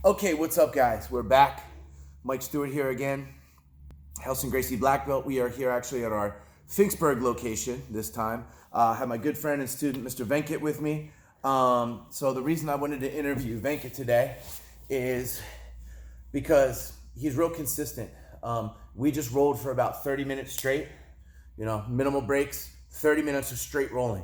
Okay, what's up, guys? We're back. Mike Stewart here again. Helson Gracie Black Belt. We are here actually at our Finksburg location this time. I have my good friend and student, Mr. Venkat, with me. So the reason I wanted to interview Venkat today is because he's real consistent. We just rolled for about 30 minutes straight, minimal breaks, 30 minutes of straight rolling.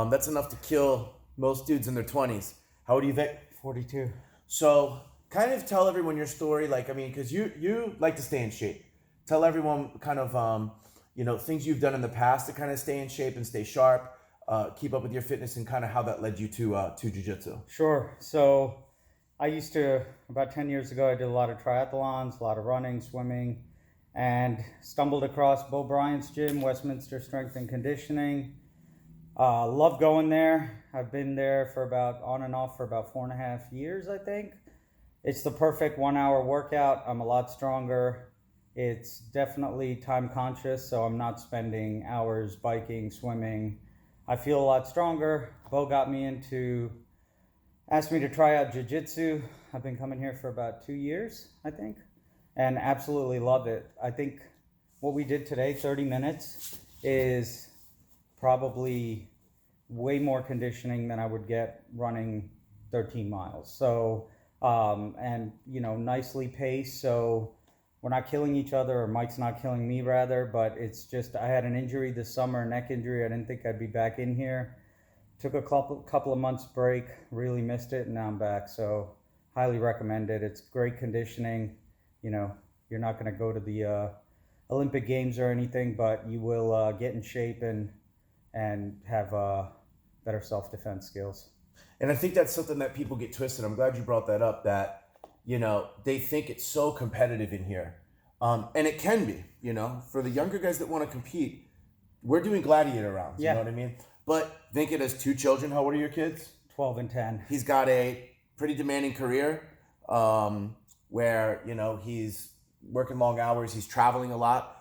That's enough to kill most dudes in their 20s. How old are you, Vic? 42. So kind of tell everyone your story, because you like to stay in shape. Tell everyone kind of, things you've done in the past to kind of stay in shape and stay sharp, keep up with your fitness, and kind of how that led you to Jiu-Jitsu. Sure. So I used to, about 10 years ago, I did a lot of triathlons, a lot of running, swimming, and stumbled across Bo Bryant's gym, Westminster Strength and Conditioning. Love going there. I've been there for on and off for about 4.5 years, I think. It's the perfect 1 hour workout. I'm a lot stronger. It's definitely time conscious, so I'm not spending hours biking, swimming. I feel a lot stronger. Bo asked me to try out Jiu-Jitsu. I've been coming here for about 2 years, I think, and absolutely love it. I think what we did today, 30 minutes, is probably way more conditioning than I would get running 13 miles. So, nicely paced. So we're not killing each other, or Mike's not killing me rather, but it's just, I had an injury this summer, a neck injury. I didn't think I'd be back in here. Took a couple of months break, really missed it, and now I'm back. So highly recommend it. It's great conditioning. You're not going to go to the Olympic Games or anything, but you will get in shape and have better self-defense skills. And I think that's something that people get twisted. I'm glad you brought that up, that, they think it's so competitive in here. And it can be, for the younger guys that want to compete, we're doing gladiator rounds, Yeah. You know what I mean? But Venkat has 2 children. How old are your kids? 12 and 10. He's got a pretty demanding career where, he's working long hours. He's traveling a lot.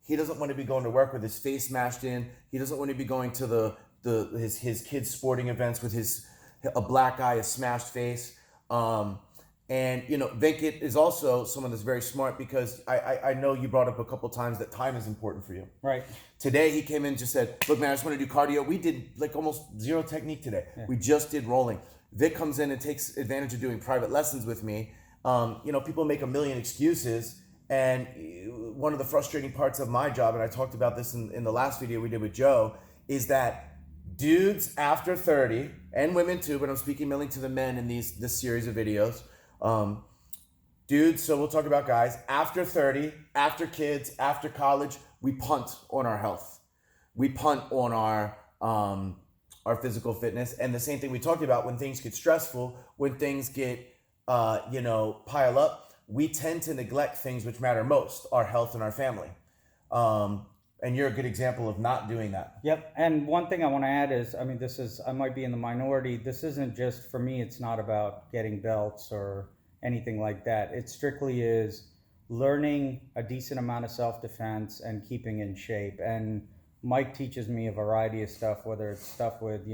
He doesn't want to be going to work with his face smashed in. He doesn't want to be going to his kids' sporting events with a black eye, a smashed face. Venkat is also someone that's very smart, because I know you brought up a couple times that time is important for you. Right. Today he came in and just said, look, man, I just want to do cardio. We did almost zero technique today. Yeah. We just did rolling. Vic comes in and takes advantage of doing private lessons with me. People make a million excuses. And one of the frustrating parts of my job, and I talked about this in the last video we did with Joe, is that dudes after 30, and women too, but I'm speaking mainly to the men in this series of videos. Dudes, so we'll talk about guys, after 30, after kids, after college, we punt on our health. We punt on our physical fitness. And the same thing we talked about, when things get stressful, when things get, pile up, we tend to neglect things which matter most, our health and our family. And you're a good example of not doing that. Yep. And one thing I want to add is, I might be in the minority. This isn't just, for me, it's not about getting belts or anything like that. It strictly is learning a decent amount of self-defense and keeping in shape. And Mike teaches me a variety of stuff, whether it's stuff with,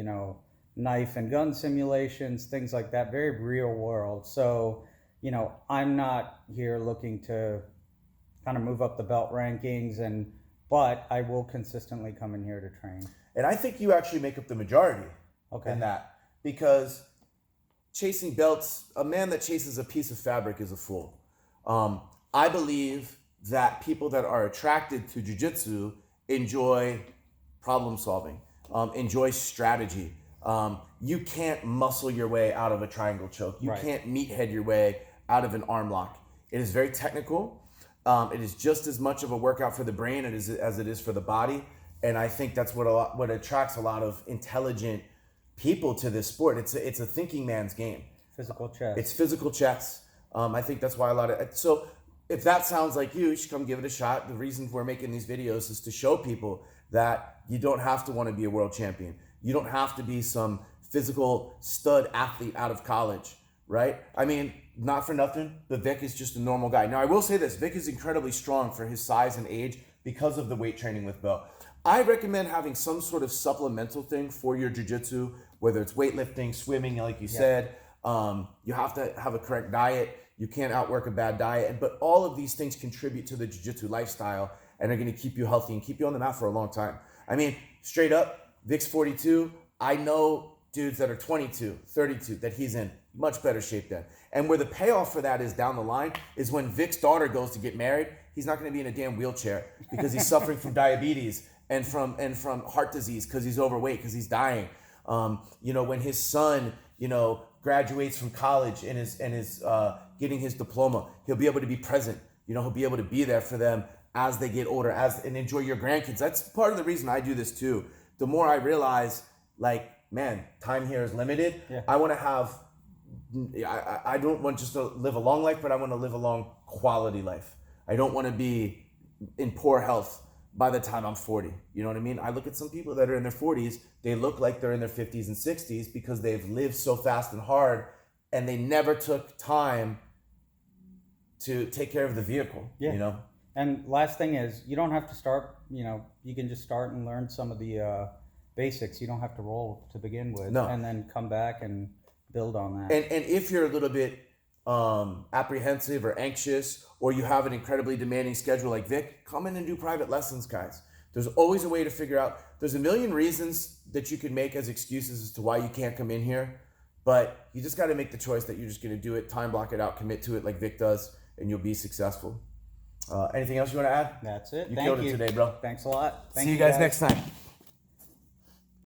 knife and gun simulations, things like that, very real world. So, I'm not here looking to kind of move up the belt rankings, but I will consistently come in here to train. And I think you actually make up the majority in that, because chasing belts, a man that chases a piece of fabric is a fool. I believe that people that are attracted to jiu-jitsu enjoy problem solving, enjoy strategy. You can't muscle your way out of a triangle choke. You can't meathead your way out of an arm lock. It is very technical. It is just as much of a workout for the brain as it is for the body. And I think that's what attracts a lot of intelligent people to this sport. It's a thinking man's game. Physical chess. It's physical chess. I think that's why so if that sounds like you should come give it a shot. The reason we're making these videos is to show people that you don't have to want to be a world champion. You don't have to be some physical stud athlete out of college, right? Not for nothing, but Vic is just a normal guy. Now, I will say this. Vic is incredibly strong for his size and age because of the weight training with Bo. I recommend having some sort of supplemental thing for your jiu-jitsu, whether it's weightlifting, swimming, like you said, You have to have a correct diet. You can't outwork a bad diet. But all of these things contribute to the jiu-jitsu lifestyle and are going to keep you healthy and keep you on the mat for a long time. I mean, straight up, Vic's 42. I know dudes that are 22, 32 that he's in much better shape than. And where the payoff for that is down the line is when Vic's daughter goes to get married, he's not going to be in a damn wheelchair because he's suffering from diabetes and from heart disease because he's overweight, because he's dying. When his son, graduates from college and is getting his diploma, he'll be able to be present. He'll be able to be there for them as they get older, and enjoy your grandkids. That's part of the reason I do this too. The more I realize, like, man, time here is limited. Yeah. I want to have, I don't want just to live a long life, but I want to live a long quality life. I don't want to be in poor health by the time I'm 40. You know what I mean? I look at some people that are in their 40s, they look like they're in their 50s and 60s because they've lived so fast and hard and they never took time to take care of the vehicle, And last thing is, you don't have to start, you can just start and learn some of the basics. You don't have to roll to begin with. No. And then come back and build on that. And if you're a little bit apprehensive or anxious, or you have an incredibly demanding schedule like Vic, come in and do private lessons, guys. There's always a way to figure out. There's a million reasons that you could make as excuses as to why you can't come in here, but you just got to make the choice that you're just going to do it, time block it out, commit to it like Vic does, and you'll be successful. Anything else you want to add? That's it. You killed it today, bro. Thanks a lot. See you guys next time.